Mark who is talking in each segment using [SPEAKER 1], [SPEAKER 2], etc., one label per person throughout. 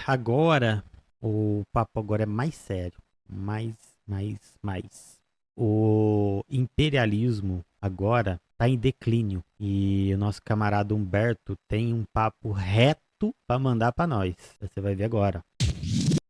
[SPEAKER 1] agora o papo agora é mais sério. Mais. O imperialismo agora tá em declínio. E o nosso camarada Humberto tem um papo reto pra mandar pra nós. Você vai ver agora.
[SPEAKER 2] O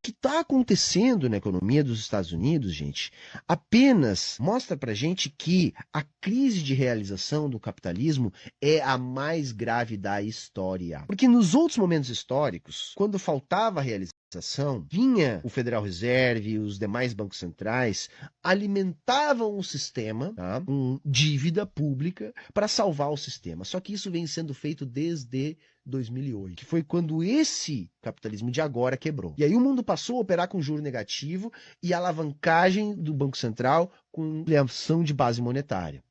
[SPEAKER 2] que está acontecendo na economia dos Estados Unidos, gente, apenas mostra para gente que a crise de realização do capitalismo é a mais grave da história. Porque nos outros momentos históricos, quando faltava realização, vinha o Federal Reserve e os demais bancos centrais alimentavam o sistema, tá, com dívida pública para salvar o sistema. Só que isso vem sendo feito desde 2008, que foi quando esse capitalismo de agora quebrou. E aí o mundo passou a operar com juro negativo e alavancagem do Banco Central com ampliação de base monetária.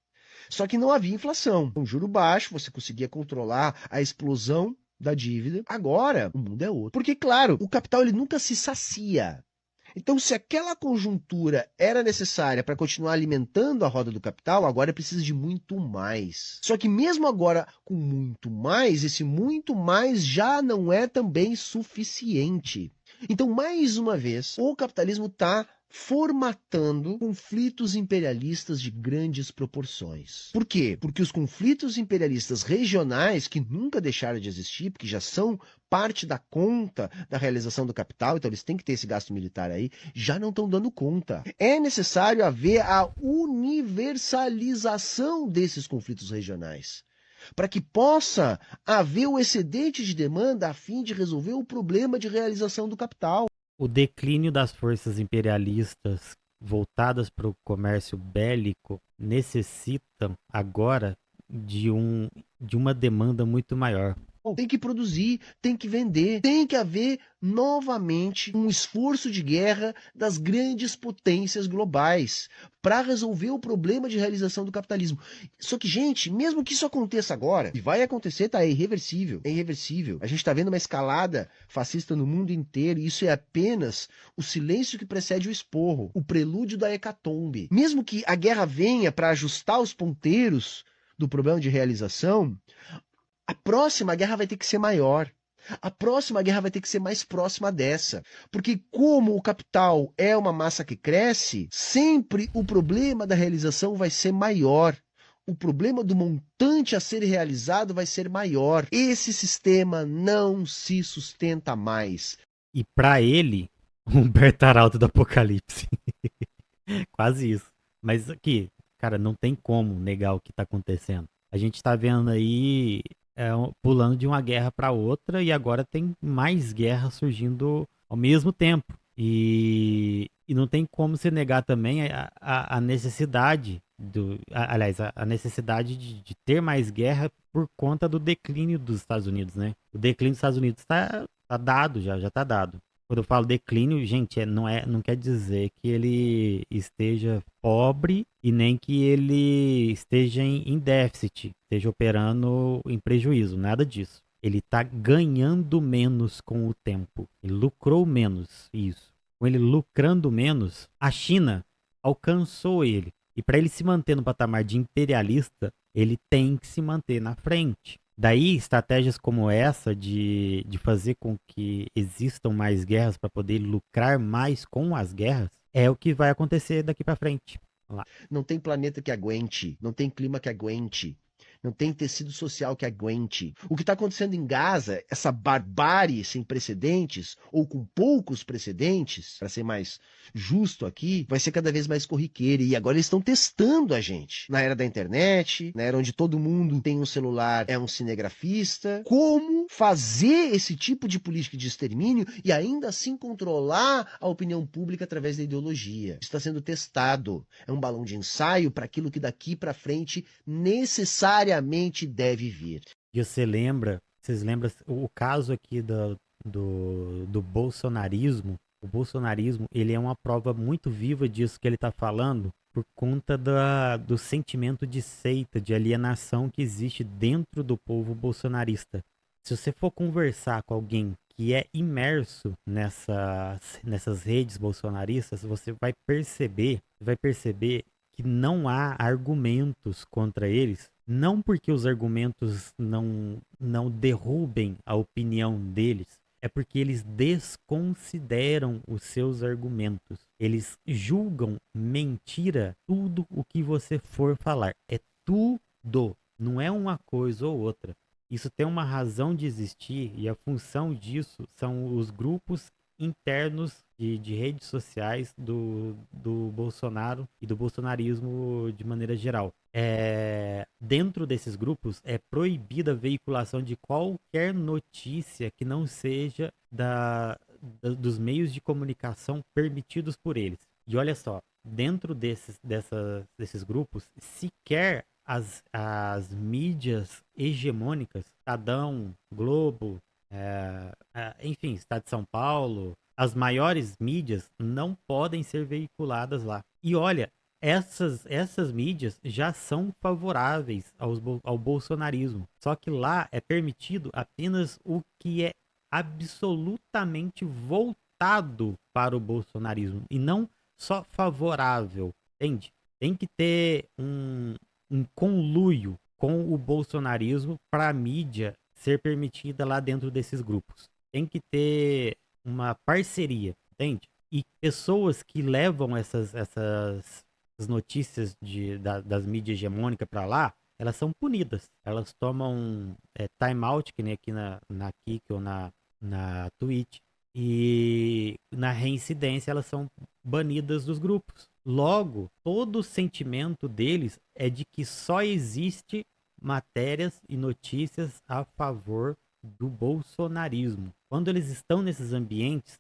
[SPEAKER 2] Só que não havia inflação. Com juro baixo, você conseguia controlar a explosão da dívida. Agora, o mundo é outro. Porque, claro, o capital ele nunca se sacia. Então, se aquela conjuntura era necessária para continuar alimentando a roda do capital, agora precisa de muito mais. Só que mesmo agora com muito mais, esse muito mais já não é também suficiente. Então, mais uma vez, o capitalismo está formatando conflitos imperialistas de grandes proporções. Por quê? Porque os conflitos imperialistas regionais, que nunca deixaram de existir, porque já são parte da conta da realização do capital, então eles têm que ter esse gasto militar aí, já não estão dando conta. É necessário haver a universalização desses conflitos regionais, para que possa haver o excedente de demanda a fim de resolver o problema de realização do capital.
[SPEAKER 1] O declínio das forças imperialistas voltadas para o comércio bélico necessitam agora de, de uma demanda muito maior.
[SPEAKER 2] Tem que produzir, tem que vender, tem que haver novamente um esforço de guerra das grandes potências globais para resolver o problema de realização do capitalismo. Só que, gente, mesmo que isso aconteça agora, e vai acontecer, tá? É irreversível. É irreversível. A gente está vendo uma escalada fascista no mundo inteiro, e isso é apenas o silêncio que precede o esporro, o prelúdio da hecatombe. Mesmo que a guerra venha para ajustar os ponteiros do problema de realização, a próxima guerra vai ter que ser maior. A próxima guerra vai ter que ser mais próxima dessa. Porque, como o capital é uma massa que cresce, sempre o problema da realização vai ser maior. O problema do montante a ser realizado vai ser maior. Esse sistema não se sustenta mais.
[SPEAKER 1] E para ele, Humberto Arauto do Apocalipse. Quase isso. Mas aqui, cara, não tem como negar o que tá acontecendo. A gente tá vendo aí pulando de uma guerra para outra e agora tem mais guerras surgindo ao mesmo tempo. E não tem como se negar também a necessidade aliás, a necessidade de ter mais guerra por conta do declínio dos Estados Unidos, né? O declínio dos Estados Unidos tá dado já tá dado. Quando eu falo declínio, gente, não quer dizer que ele esteja pobre e nem que ele esteja em déficit, esteja operando em prejuízo, nada disso. Ele está ganhando menos com o tempo. Ele lucrou menos, isso. Com ele lucrando menos, a China alcançou ele. E para ele se manter no patamar de imperialista, ele tem que se manter na frente. Daí, estratégias como essa de fazer com que existam mais guerras para poder lucrar mais com as guerras é o que vai acontecer daqui para frente. Vamos lá.
[SPEAKER 2] Não tem planeta que aguente, não tem clima que aguente. Não tem tecido social que aguente. O que está acontecendo em Gaza, essa barbárie sem precedentes, ou com poucos precedentes, para ser mais justo aqui, vai ser cada vez mais corriqueira. E agora eles estão testando a gente. Na era da internet, na era onde todo mundo tem um celular, é um cinegrafista. Como fazer esse tipo de política de extermínio e ainda assim controlar a opinião pública através da ideologia. Está sendo testado. É um balão de ensaio para aquilo que daqui para frente necessariamente deve vir.
[SPEAKER 1] E vocês lembram o caso aqui do bolsonarismo? O bolsonarismo, ele é uma prova muito viva disso que ele está falando, por conta do sentimento de seita, de alienação que existe dentro do povo bolsonarista. Se você for conversar com alguém que é imerso nessas redes bolsonaristas, você vai perceber que não há argumentos contra eles, não porque os argumentos não derrubem a opinião deles, é é porque eles desconsideram os seus argumentos. Eles julgam mentira tudo o que você for falar. É tudo. Não é uma coisa ou outra. Isso tem uma razão de existir e a função disso são os grupos internos de redes sociais do Bolsonaro e do bolsonarismo de maneira geral. Dentro desses grupos é proibida a veiculação de qualquer notícia que não seja dos meios de comunicação permitidos por eles. E olha só, dentro desses grupos, sequer as mídias hegemônicas, Estadão, Globo, enfim, Estado de São Paulo, as maiores mídias não podem ser veiculadas lá. E olha, essas mídias já são favoráveis ao bolsonarismo. Só que lá é permitido apenas o que é absolutamente voltado para o bolsonarismo e não só favorável, entende? Tem que ter um conluio com o bolsonarismo para a mídia ser permitida lá dentro desses grupos. Tem que ter uma parceria, entende? E pessoas que levam essas notícias das mídias hegemônicas para lá, elas são punidas. Elas tomam time out, que nem aqui na Kik ou na Twitch. E na reincidência elas são banidas dos grupos. Logo, todo o sentimento deles é de que só existe matérias e notícias a favor do bolsonarismo. Quando eles estão nesses ambientes,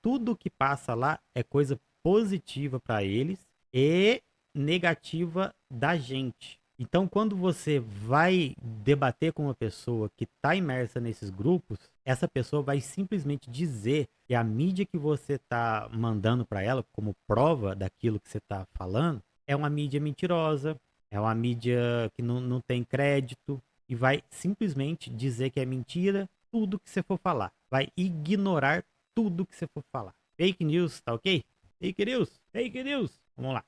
[SPEAKER 1] tudo que passa lá é coisa positiva para eles e negativa da gente. Então, quando você vai debater com uma pessoa que está imersa nesses grupos, essa pessoa vai simplesmente dizer que a mídia que você está mandando para ela como prova daquilo que você está falando é uma mídia mentirosa, é uma mídia que não tem crédito e vai simplesmente dizer que é mentira tudo que você for falar. Vai ignorar tudo que você for falar. Fake news, tá ok? Fake news, fake news. Vamos lá.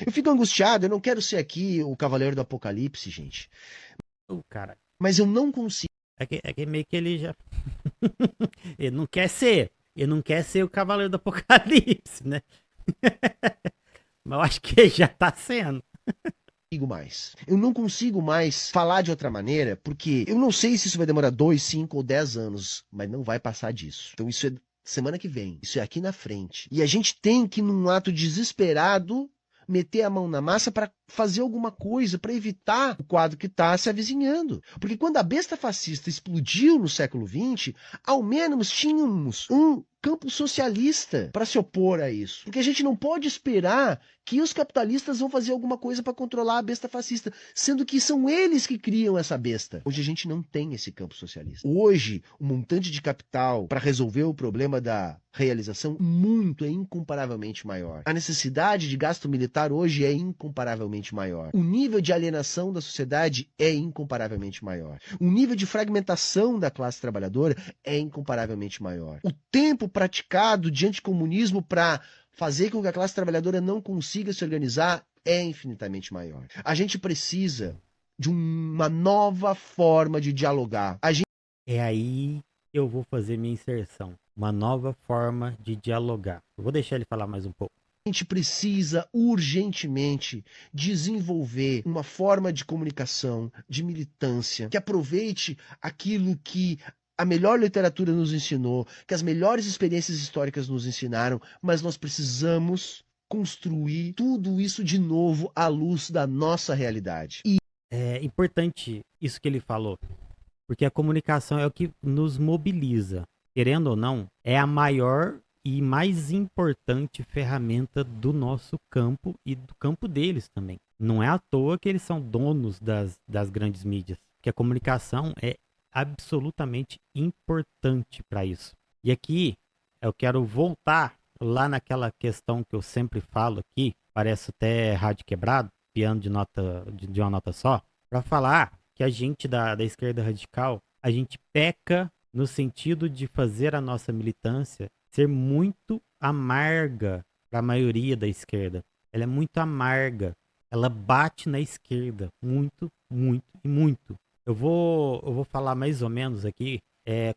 [SPEAKER 2] Eu fico angustiado, eu não quero ser aqui o Cavaleiro do Apocalipse, gente.
[SPEAKER 1] Cara.
[SPEAKER 2] Mas eu não consigo.
[SPEAKER 1] É que meio que ele já. Ele não quer ser. Ele não quer ser o Cavaleiro do Apocalipse, né? Mas eu acho que ele já tá sendo.
[SPEAKER 2] Mais. Eu não consigo mais falar de outra maneira, porque eu não sei se isso vai demorar 2, 5 ou 10 anos, mas não vai passar disso. Então isso é semana que vem, isso é aqui na frente. E a gente tem que, num ato desesperado, meter a mão na massa para fazer alguma coisa, para evitar o quadro que está se avizinhando. Porque quando a besta fascista explodiu no século XX, ao menos tínhamos um campo socialista para se opor a isso. Porque a gente não pode esperar que os capitalistas vão fazer alguma coisa para controlar a besta fascista, sendo que são eles que criam essa besta. Hoje a gente não tem esse campo socialista. Hoje, o montante de capital para resolver o problema da realização é incomparavelmente maior. A necessidade de gasto militar hoje é incomparavelmente maior. O nível de alienação da sociedade é incomparavelmente maior. O nível de fragmentação da classe trabalhadora é incomparavelmente maior. O tempo praticado de anticomunismo para fazer com que a classe trabalhadora não consiga se organizar é infinitamente maior. A gente precisa de uma nova forma de dialogar.
[SPEAKER 1] É aí que eu vou fazer minha inserção. Uma nova forma de dialogar. Eu vou deixar ele falar mais um pouco.
[SPEAKER 2] A gente precisa urgentemente desenvolver uma forma de comunicação, de militância, que aproveite aquilo que a melhor literatura nos ensinou, que as melhores experiências históricas nos ensinaram, mas nós precisamos construir tudo isso de novo à luz da nossa realidade. E
[SPEAKER 1] é importante isso que ele falou, porque a comunicação é o que nos mobiliza. Querendo ou não, é a maior e mais importante ferramenta do nosso campo e do campo deles também. Não é à toa que eles são donos das grandes mídias, porque a comunicação é absolutamente importante para isso. E aqui eu quero voltar lá naquela questão que eu sempre falo aqui, parece até rádio quebrado, piano de uma nota só, para falar que a gente da esquerda radical, a gente peca no sentido de fazer a nossa militância ser muito amarga para a maioria da esquerda. Ela é muito amarga. Ela bate na esquerda muito, muito e muito. Eu vou falar mais ou menos aqui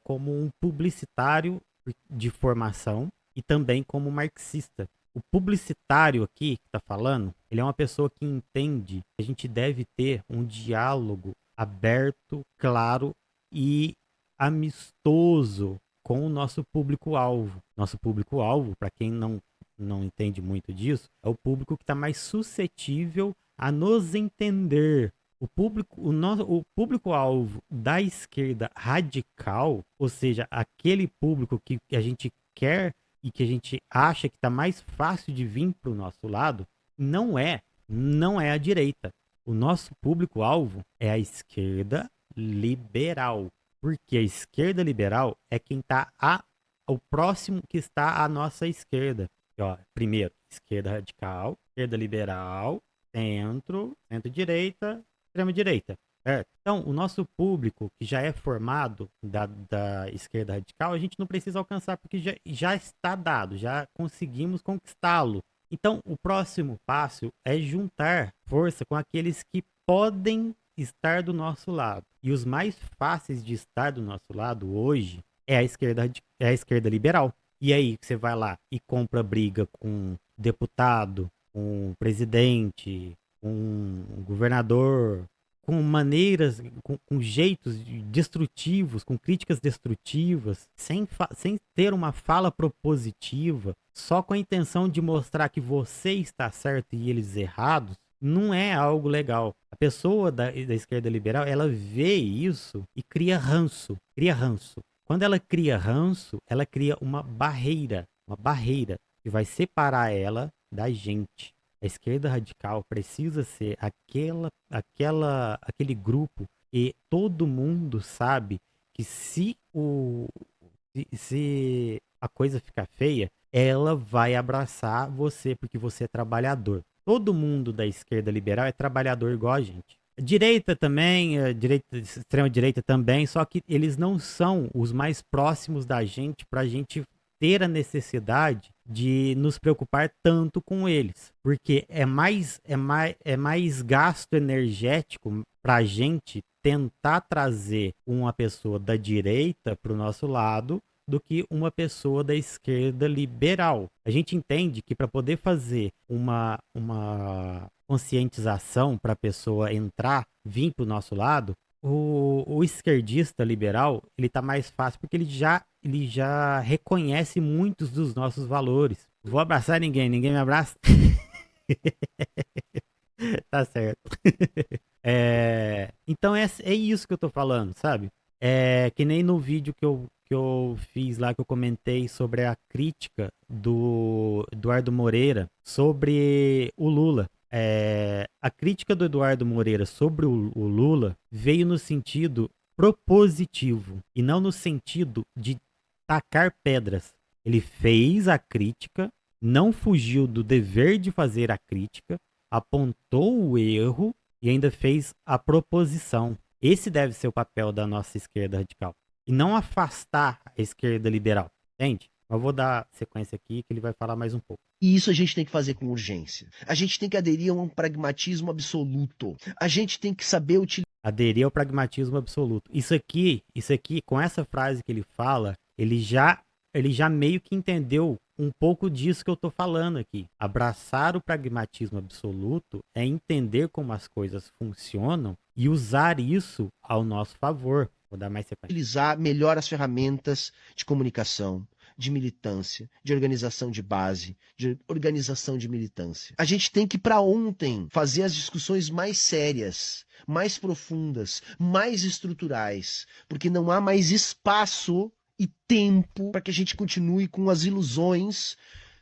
[SPEAKER 1] como um publicitário de formação e também como marxista. O publicitário aqui que está falando, ele é uma pessoa que entende que a gente deve ter um diálogo aberto, claro e amistoso com o nosso público-alvo. Nosso público-alvo, para quem não entende muito disso, é o público que está mais suscetível a nos entender. O público-alvo da esquerda radical, ou seja, aquele público que a gente quer e que a gente acha que está mais fácil de vir para o nosso lado, não é a direita. O nosso público-alvo é a esquerda liberal. Porque a esquerda liberal é quem está o próximo que está à nossa esquerda. E, ó, primeiro, esquerda radical, esquerda liberal, centro-direita, extrema-direita. Certo? Então, o nosso público, que já é formado da esquerda radical, a gente não precisa alcançar, porque já está dado, já conseguimos conquistá-lo. Então, o próximo passo é juntar força com aqueles que podem estar do nosso lado. E os mais fáceis de estar do nosso lado hoje é a esquerda liberal. E aí você vai lá e compra briga com deputado, com presidente, com governador, com maneiras, com jeitos destrutivos, com críticas destrutivas, sem ter uma fala propositiva, só com a intenção de mostrar que você está certo e eles errados, não é algo legal. A pessoa da esquerda liberal, ela vê isso e cria ranço. Quando ela cria ranço, ela cria uma barreira que vai separar ela da gente. A esquerda radical precisa ser aquele grupo e todo mundo sabe que se a coisa ficar feia, ela vai abraçar você porque você é trabalhador. Todo mundo da esquerda liberal é trabalhador igual a gente. Direita também, extrema direita também, só que eles não são os mais próximos da gente para a gente ter a necessidade de nos preocupar tanto com eles, porque é mais gasto energético para a gente tentar trazer uma pessoa da direita para o nosso lado do que uma pessoa da esquerda liberal. A gente entende que para poder fazer uma conscientização para a pessoa vir para o nosso lado, o esquerdista liberal, ele tá mais fácil porque ele já reconhece muitos dos nossos valores. Vou abraçar ninguém me abraça. Tá certo. Então é isso que eu tô falando, sabe? É que nem no vídeo que eu fiz lá, que eu comentei sobre a crítica do Eduardo Moreira sobre o Lula. A crítica do Eduardo Moreira sobre o Lula veio no sentido propositivo e não no sentido de tacar pedras. Ele fez a crítica, não fugiu do dever de fazer a crítica, apontou o erro e ainda fez a proposição. Esse deve ser o papel da nossa esquerda radical. E não afastar a esquerda liberal. Entende? Eu vou dar sequência aqui que ele vai falar mais um pouco.
[SPEAKER 2] E isso a gente tem que fazer com urgência. A gente tem que aderir a um pragmatismo absoluto. A gente tem que saber utilizar.
[SPEAKER 1] Aderir ao pragmatismo absoluto. Isso aqui, com essa frase que ele fala, ele já meio que entendeu um pouco disso que eu tô falando aqui. Abraçar o pragmatismo absoluto é entender como as coisas funcionam e usar isso ao nosso favor. Vou dar mais sequência.
[SPEAKER 2] Utilizar melhor as ferramentas de comunicação, de militância, de organização de base, de organização de militância. A gente tem que, para ontem, fazer as discussões mais sérias, mais profundas, mais estruturais, porque não há mais espaço e tempo para que a gente continue com as ilusões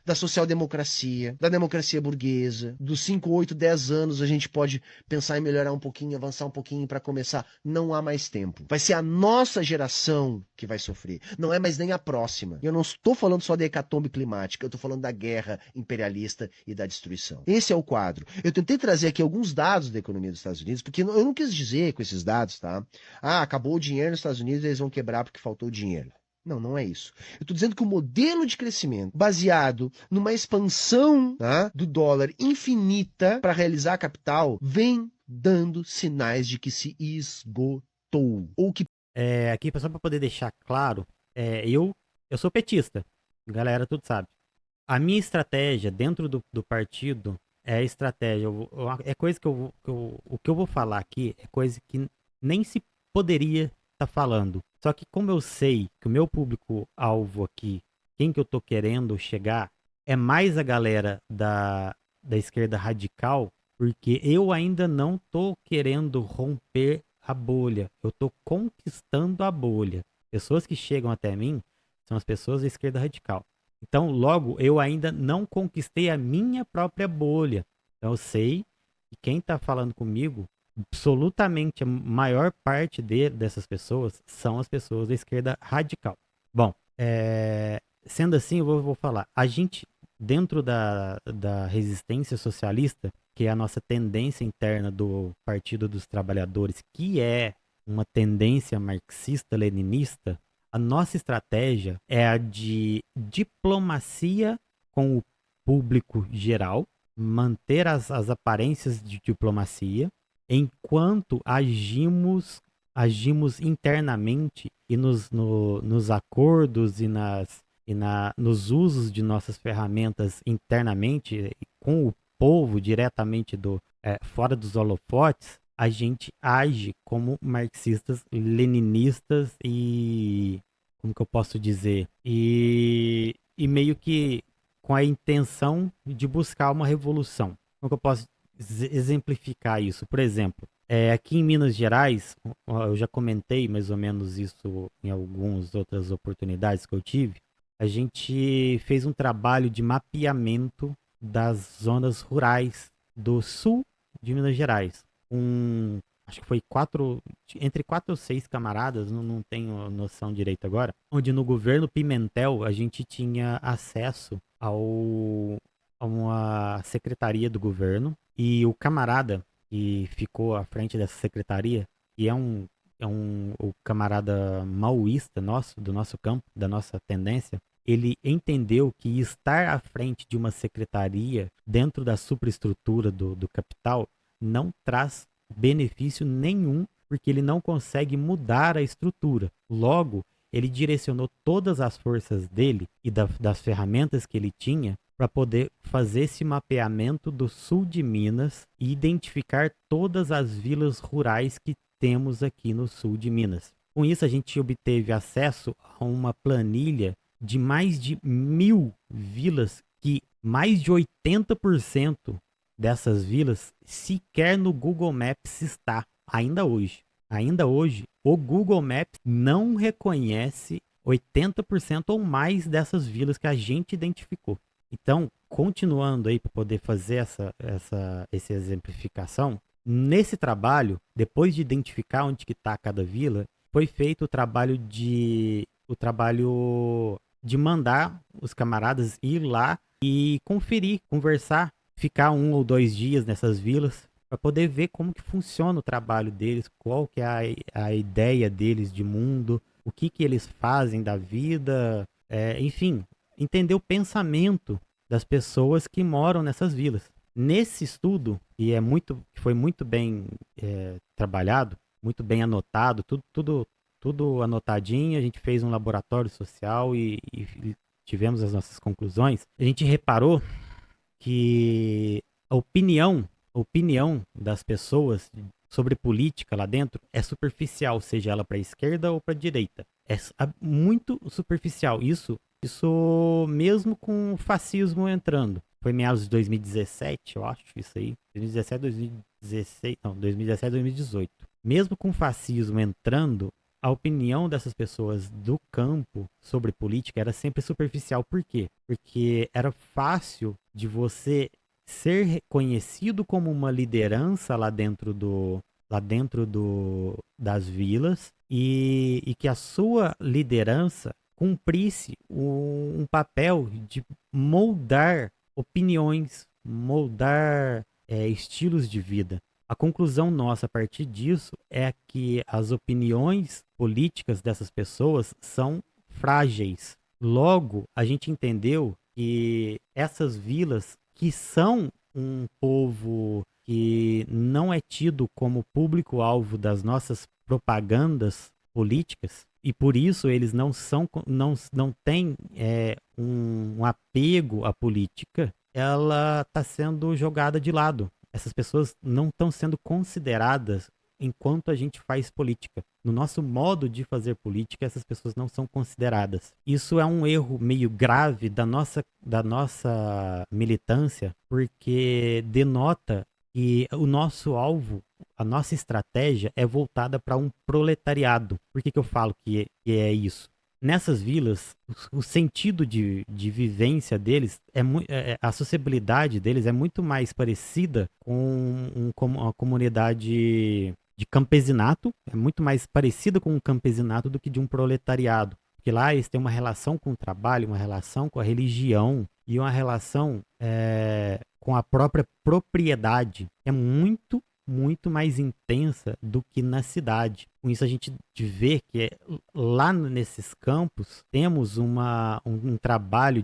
[SPEAKER 2] da social-democracia, da democracia burguesa. Dos 5, 8, 10 anos a gente pode pensar em melhorar um pouquinho, avançar um pouquinho para começar. Não há mais tempo. Vai ser a nossa geração que vai sofrer. Não é mais nem a próxima. Eu não estou falando só da hecatombe climática, eu estou falando da guerra imperialista e da destruição. Esse é o quadro. Eu tentei trazer aqui alguns dados da economia dos Estados Unidos, porque eu não quis dizer com esses dados, tá? Acabou o dinheiro nos Estados Unidos, eles vão quebrar porque faltou dinheiro. Não, não é isso. Eu estou dizendo que o modelo de crescimento baseado numa expansão, tá, do dólar infinita para realizar capital vem dando sinais de que se esgotou ou que
[SPEAKER 1] Aqui, só para poder deixar claro, eu sou petista, galera, tudo sabe. A minha estratégia dentro do partido é a estratégia. É coisa o que eu vou falar aqui é coisa que nem se poderia estar falando. Só que como eu sei que o meu público-alvo aqui, quem que eu tô querendo chegar, é mais a galera da esquerda radical, porque eu ainda não tô querendo romper a bolha. Eu tô conquistando a bolha. Pessoas que chegam até mim são as pessoas da esquerda radical. Então, logo, eu ainda não conquistei a minha própria bolha. Então, eu sei que quem está falando comigo, absolutamente a maior parte dessas pessoas são as pessoas da esquerda radical. Bom, sendo assim, eu vou falar. A gente, dentro da resistência socialista, que é a nossa tendência interna do Partido dos Trabalhadores, que é uma tendência marxista-leninista, a nossa estratégia é a de diplomacia com o público geral, manter as aparências de diplomacia, enquanto agimos internamente e nos acordos nos usos de nossas ferramentas internamente, com o povo diretamente fora dos holofotes, a gente age como marxistas, leninistas e como que eu posso dizer? E meio que com a intenção de buscar uma revolução. Como que eu posso exemplificar isso? Por exemplo, aqui em Minas Gerais, eu já comentei mais ou menos isso em algumas outras oportunidades que eu tive. A gente fez um trabalho de mapeamento das zonas rurais do sul de Minas Gerais. Acho que foi entre 4 ou 6 camaradas, não tenho noção direito agora, onde no governo Pimentel a gente tinha acesso a uma secretaria do governo e o camarada que ficou à frente dessa secretaria, que o camarada maoísta nosso, do nosso campo, da nossa tendência, ele entendeu que estar à frente de uma secretaria dentro da superestrutura do capital não traz benefício nenhum, porque ele não consegue mudar a estrutura. Logo, ele direcionou todas as forças dele e das ferramentas que ele tinha para poder fazer esse mapeamento do sul de Minas e identificar todas as vilas rurais que temos aqui no sul de Minas. Com isso, a gente obteve acesso a uma planilha de mais de 1.000 vilas que mais de 80% dessas vilas sequer no Google Maps está, ainda hoje. Ainda hoje, o Google Maps não reconhece 80% ou mais dessas vilas que a gente identificou. Então, continuando aí para poder fazer essa exemplificação, nesse trabalho, depois de identificar onde que está cada vila, foi feito o trabalho de mandar os camaradas ir lá e conferir, conversar, ficar 1 ou 2 dias nessas vilas para poder ver como que funciona o trabalho deles, qual que é a ideia deles de mundo, o que que eles fazem da vida, enfim, entender o pensamento das pessoas que moram nessas vilas. Nesse estudo, que foi muito bem trabalhado, muito bem anotado, tudo anotadinho, a gente fez um laboratório social e tivemos as nossas conclusões. A gente reparou que a opinião das pessoas sobre política lá dentro é superficial, seja ela para a esquerda ou para a direita. É muito superficial. Isso mesmo com o fascismo entrando. Foi meados de 2017, eu acho, isso aí. 2017, 2016, não, 2017, 2018. Mesmo com o fascismo entrando, a opinião dessas pessoas do campo sobre política era sempre superficial. Por quê? Porque era fácil de você ser reconhecido como uma liderança das vilas e que a sua liderança cumprisse um papel de moldar opiniões, moldar estilos de vida. A conclusão nossa a partir disso é que as opiniões políticas dessas pessoas são frágeis. Logo, a gente entendeu que essas vilas, que são um povo que não é tido como público-alvo das nossas propagandas políticas, e por isso eles não têm um apego à política, ela está sendo jogada de lado. Essas pessoas não estão sendo consideradas enquanto a gente faz política. No nosso modo de fazer política, essas pessoas não são consideradas. Isso é um erro meio grave da nossa militância, porque denota que o nosso alvo, a nossa estratégia é voltada para um proletariado. Por que eu falo que é isso? Nessas vilas, o sentido de vivência deles, a sociabilidade deles é muito mais parecida com uma comunidade de campesinato, é muito mais parecida com um campesinato do que de um proletariado. Porque lá eles têm uma relação com o trabalho, uma relação com a religião e uma relação com a própria propriedade. É muito mais intensa do que na cidade. Com isso a gente vê que lá nesses campos temos um trabalho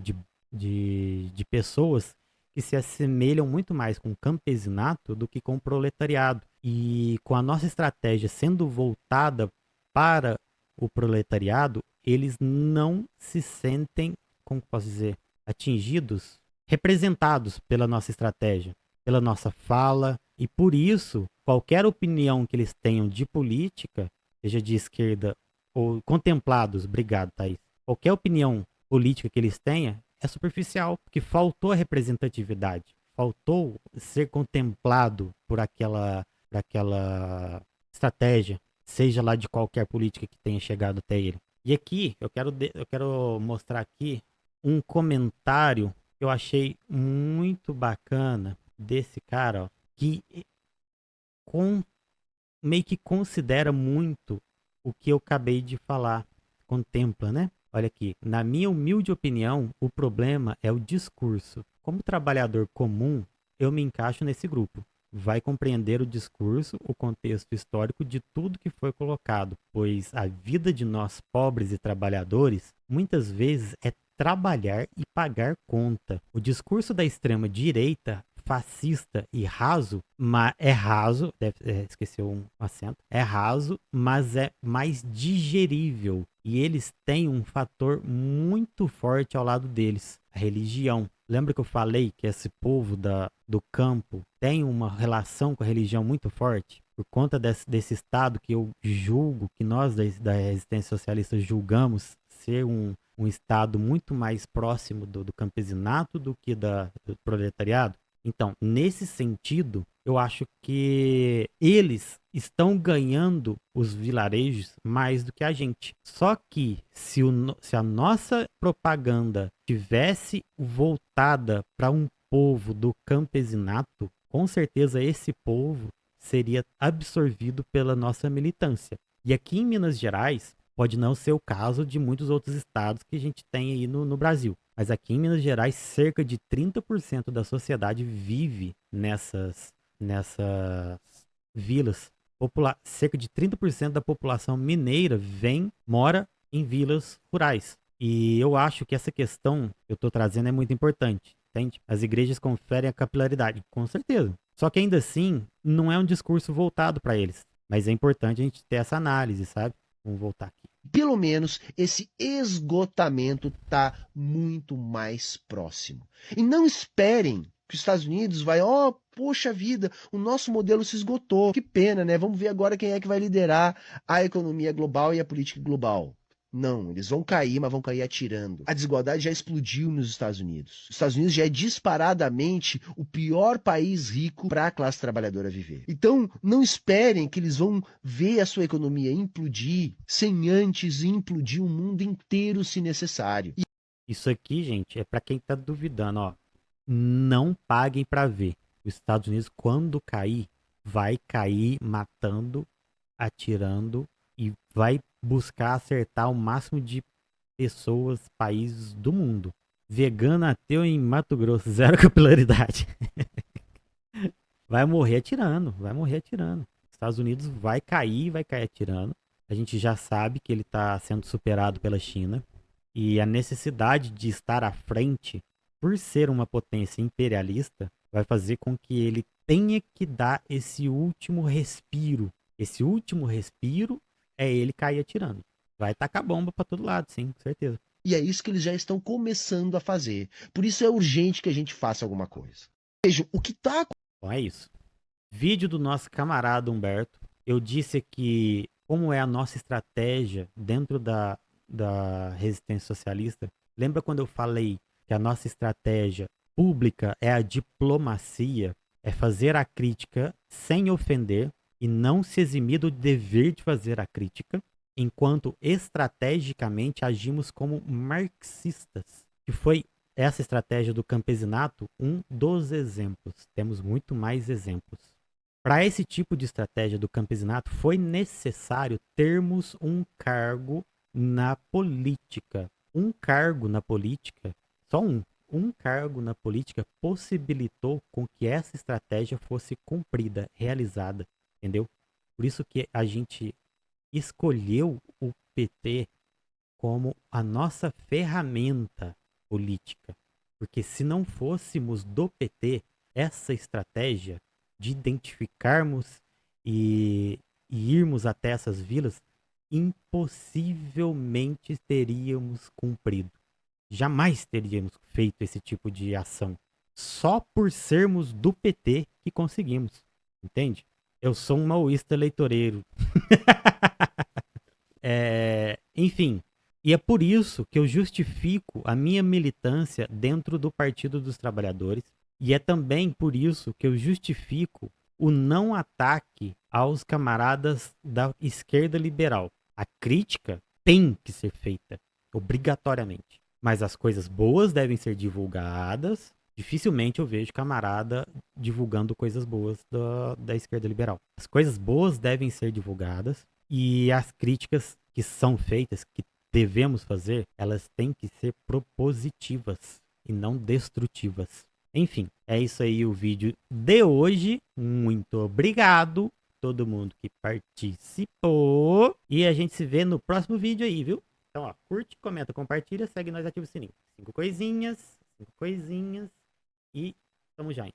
[SPEAKER 1] de pessoas que se assemelham muito mais com o campesinato do que com o proletariado. E com a nossa estratégia sendo voltada para o proletariado, eles não se sentem, como posso dizer, atingidos, representados pela nossa estratégia, pela nossa fala, e por isso, qualquer opinião que eles tenham de política, seja de esquerda ou contemplados, obrigado, Thaís, qualquer opinião política que eles tenham é superficial, porque faltou a representatividade, faltou ser contemplado por aquela estratégia, seja lá de qualquer política que tenha chegado até ele. E aqui, eu quero mostrar aqui um comentário que eu achei muito bacana desse cara, ó, que com, meio que considera muito o que eu acabei de falar, contempla, né? Olha aqui, na minha humilde opinião, o problema é o discurso. Como trabalhador comum, eu me encaixo nesse grupo. Vai compreender o discurso, o contexto histórico de tudo que foi colocado, pois a vida de nós pobres e trabalhadores muitas vezes é trabalhar e pagar conta. O discurso da extrema direita fascista e raso, mas é raso, esqueceu um acento, é raso, mas é mais digerível. E eles têm um fator muito forte ao lado deles, a religião. Lembra que eu falei que esse povo do campo tem uma relação com a religião muito forte? Por conta desse estado que eu julgo, que nós da resistência socialista julgamos ser um estado muito mais próximo do campesinato do que do proletariado. Então, nesse sentido, eu acho que eles estão ganhando os vilarejos mais do que a gente. Só que se a nossa propaganda tivesse voltada para um povo do campesinato, com certeza esse povo seria absorvido pela nossa militância. E aqui em Minas Gerais, pode não ser o caso de muitos outros estados que a gente tem aí no Brasil. Mas aqui em Minas Gerais, cerca de 30% da sociedade vive nessas vilas. Cerca de 30% da população mineira mora em vilas rurais. E eu acho que essa questão que eu estou trazendo é muito importante, entende? As igrejas conferem a capilaridade, com certeza. Só que ainda assim, não é um discurso voltado para eles. Mas é importante a gente ter essa análise, sabe? Vamos voltar aqui.
[SPEAKER 2] Pelo menos esse esgotamento está muito mais próximo. E não esperem que os Estados Unidos vai, poxa vida, o nosso modelo se esgotou. Que pena, né? Vamos ver agora quem é que vai liderar a economia global e a política global. Não, eles vão cair, mas vão cair atirando. A desigualdade já explodiu nos Estados Unidos. Os Estados Unidos já é disparadamente o pior país rico para a classe trabalhadora viver. Então, não esperem que eles vão ver a sua economia implodir sem antes implodir o mundo inteiro se necessário.
[SPEAKER 1] Isso aqui, gente, é para quem tá duvidando, ó. Não paguem para ver. Os Estados Unidos, quando cair, vai cair matando, atirando e vai buscar acertar o máximo de pessoas, países do mundo. Vegano ateu em Mato Grosso, zero capilaridade. Vai morrer atirando, vai morrer atirando. Estados Unidos vai cair atirando. A gente já sabe que ele está sendo superado pela China. E a necessidade de estar à frente, por ser uma potência imperialista, vai fazer com que ele tenha que dar esse último respiro. Esse último respiro é ele cair atirando. Vai tacar bomba pra todo lado, sim, com certeza.
[SPEAKER 2] E é isso que eles já estão começando a fazer. Por isso é urgente que a gente faça alguma coisa. Vejam, o que está.
[SPEAKER 1] Bom, é isso. Vídeo do nosso camarada Humberto. Eu disse aqui como é a nossa estratégia dentro da resistência socialista. Lembra quando eu falei que a nossa estratégia pública é a diplomacia, é fazer a crítica sem ofender e não se eximir do dever de fazer a crítica, enquanto estrategicamente agimos como marxistas, que foi essa estratégia do campesinato um dos exemplos. Temos muito mais exemplos. Para esse tipo de estratégia do campesinato, foi necessário termos um cargo na política. Um cargo na política, só um cargo na política possibilitou com que essa estratégia fosse cumprida, realizada, entendeu? Por isso que a gente escolheu o PT como a nossa ferramenta política. Porque se não fôssemos do PT, essa estratégia de identificarmos e irmos até essas vilas, impossivelmente teríamos cumprido. Jamais teríamos feito esse tipo de ação. Só por sermos do PT que conseguimos. Entende? Eu sou um maoísta eleitoreiro. Enfim, e é por isso que eu justifico a minha militância dentro do Partido dos Trabalhadores. E é também por isso que eu justifico o não ataque aos camaradas da esquerda liberal. A crítica tem que ser feita, obrigatoriamente. Mas as coisas boas devem ser divulgadas. Dificilmente eu vejo camarada divulgando coisas boas da esquerda liberal. As coisas boas devem ser divulgadas e as críticas que são feitas, que devemos fazer, elas têm que ser propositivas e não destrutivas. Enfim, é isso aí o vídeo de hoje. Muito obrigado todo mundo que participou. E a gente se vê no próximo vídeo aí, viu? Então, ó, curte, comenta, compartilha, segue nós, ativa o sininho. 5 coisinhas e tamo já indo.